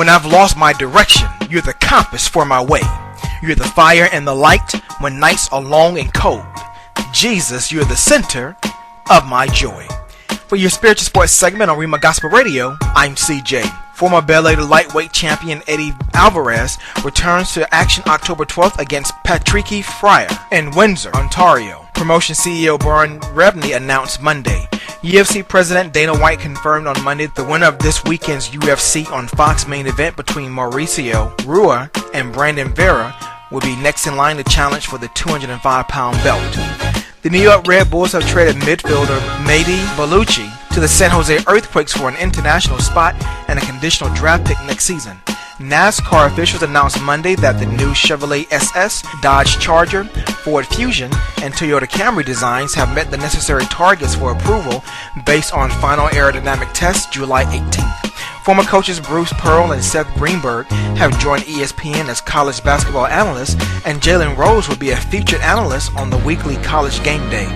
When I've lost my direction, you're the compass for my way. You're the fire and the light when nights are long and cold. Jesus, you're the center of my joy. For your spiritual sports segment on Rima Gospel Radio, I'm CJ. Former Bellator lightweight champion Eddie Alvarez returns to action October 12th against Patricky Fryer in Windsor, Ontario. Promotion CEO Brian Rebney announced Monday. UFC President Dana White confirmed on Monday the winner of this weekend's UFC on Fox main event between Mauricio Rua and Brandon Vera will be next in line to challenge for the 205-pound belt. The New York Red Bulls have traded midfielder Mehdi Bellucci to the San Jose Earthquakes for an international spot and a conditional draft pick next season. NASCAR officials announced Monday that the new Chevrolet SS, Dodge Charger, Ford Fusion, and Toyota Camry designs have met the necessary targets for approval based on final aerodynamic tests July 18th. Former coaches Bruce Pearl and Seth Greenberg have joined ESPN as college basketball analysts, and Jalen Rose will be a featured analyst on the weekly College Game Day.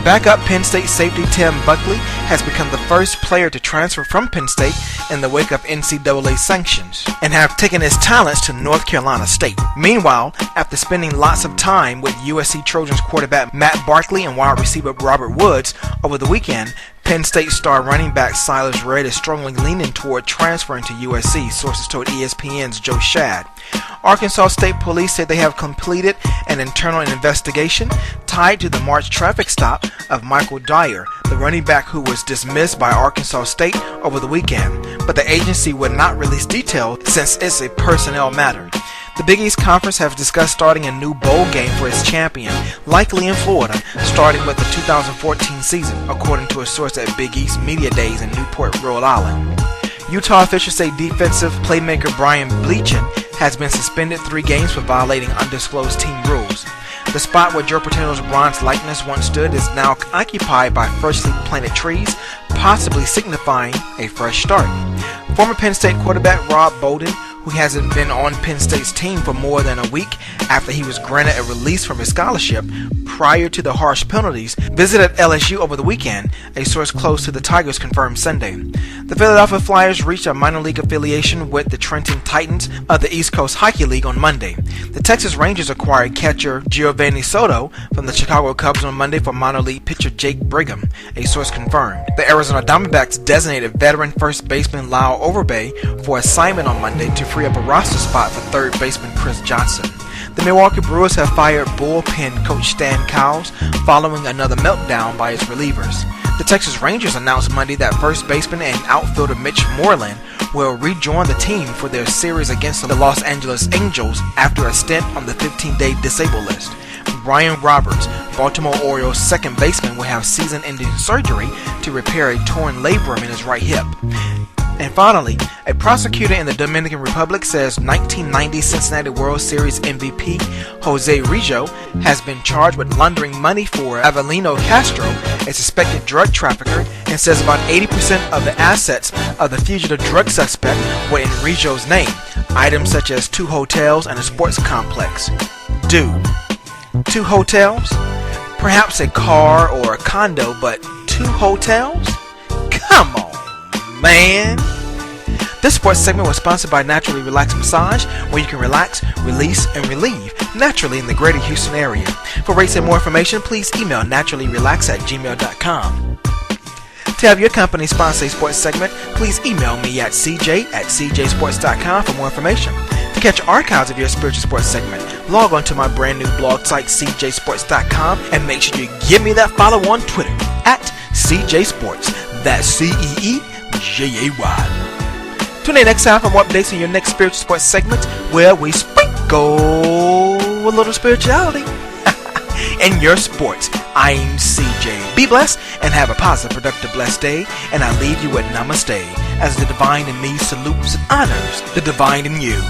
Backup Penn State safety Tim Buckley has become the first player to transfer from Penn State in the wake of NCAA sanctions and have taken his talents to North Carolina State. Meanwhile, after spending lots of time with USC Trojans quarterback Matt Barkley and wide receiver Robert Woods over the weekend, Penn State star running back Silas Redd is strongly leaning toward transferring to USC, sources told ESPN's Joe Schad. Arkansas State Police said they have completed an internal investigation tied to the March traffic stop of Michael Dyer, the running back who was dismissed by Arkansas State over the weekend, but the agency would not release details since it's a personnel matter. The Big East Conference has discussed starting a new bowl game for its champion, likely in Florida, starting with the 2014 season, according to a source at Big East Media Days in Newport, Rhode Island. Utah officials say defensive playmaker Brian Bleachin has been suspended 3 games for violating undisclosed team rules. The spot where Joe Paterno's bronze likeness once stood is now occupied by freshly planted trees, possibly signifying a fresh start. Former Penn State quarterback Rob Bowden, who hasn't been on Penn State's team for more than a week after he was granted a release from his scholarship prior to the harsh penalties, visited LSU over the weekend, a source close to the Tigers confirmed Sunday. The Philadelphia Flyers reached a minor league affiliation with the Trenton Titans of the East Coast Hockey League on Monday. The Texas Rangers acquired catcher Giovanni Soto from the Chicago Cubs on Monday for minor league pitcher Jake Brigham, a source confirmed. The Arizona Diamondbacks designated veteran first baseman Lyle Overbay for assignment on Monday to free up a roster spot for third baseman Chris Johnson. The Milwaukee Brewers have fired bullpen coach Stan Cowles following another meltdown by its relievers. The Texas Rangers announced Monday that first baseman and outfielder Mitch Moreland will rejoin the team for their series against the Los Angeles Angels after a stint on the 15-day disabled list. Brian Roberts, Baltimore Orioles second baseman, will have season-ending surgery to repair a torn labrum in his right hip. And finally, a prosecutor in the Dominican Republic says 1990 Cincinnati World Series MVP Jose Rijo has been charged with laundering money for Avelino Castro, a suspected drug trafficker, and says about 80% of the assets of the fugitive drug suspect were in Rijo's name, items such as 2 hotels and a sports complex. Dude, 2 hotels? Perhaps a car or a condo, but 2 hotels? Come on, man! This sports segment was sponsored by Naturally Relax Massage, where you can relax, release, and relieve naturally in the greater Houston area. For rates and more information, please email naturallyrelax@gmail.com. To have your company sponsor a sports segment, please email me at cj@cjsports.com for more information. To catch archives of your spiritual sports segment, log on to my brand new blog site, cjsports.com, and make sure you give me that follow on Twitter at cjsports. That's CEEJAY. Tune in next time for more updates on your next spiritual sports segment, where we sprinkle a little spirituality in your sports. I'm CJ. Be blessed and have a positive, productive, blessed day. And I leave you with namaste, as the divine in me salutes and honors the divine in you.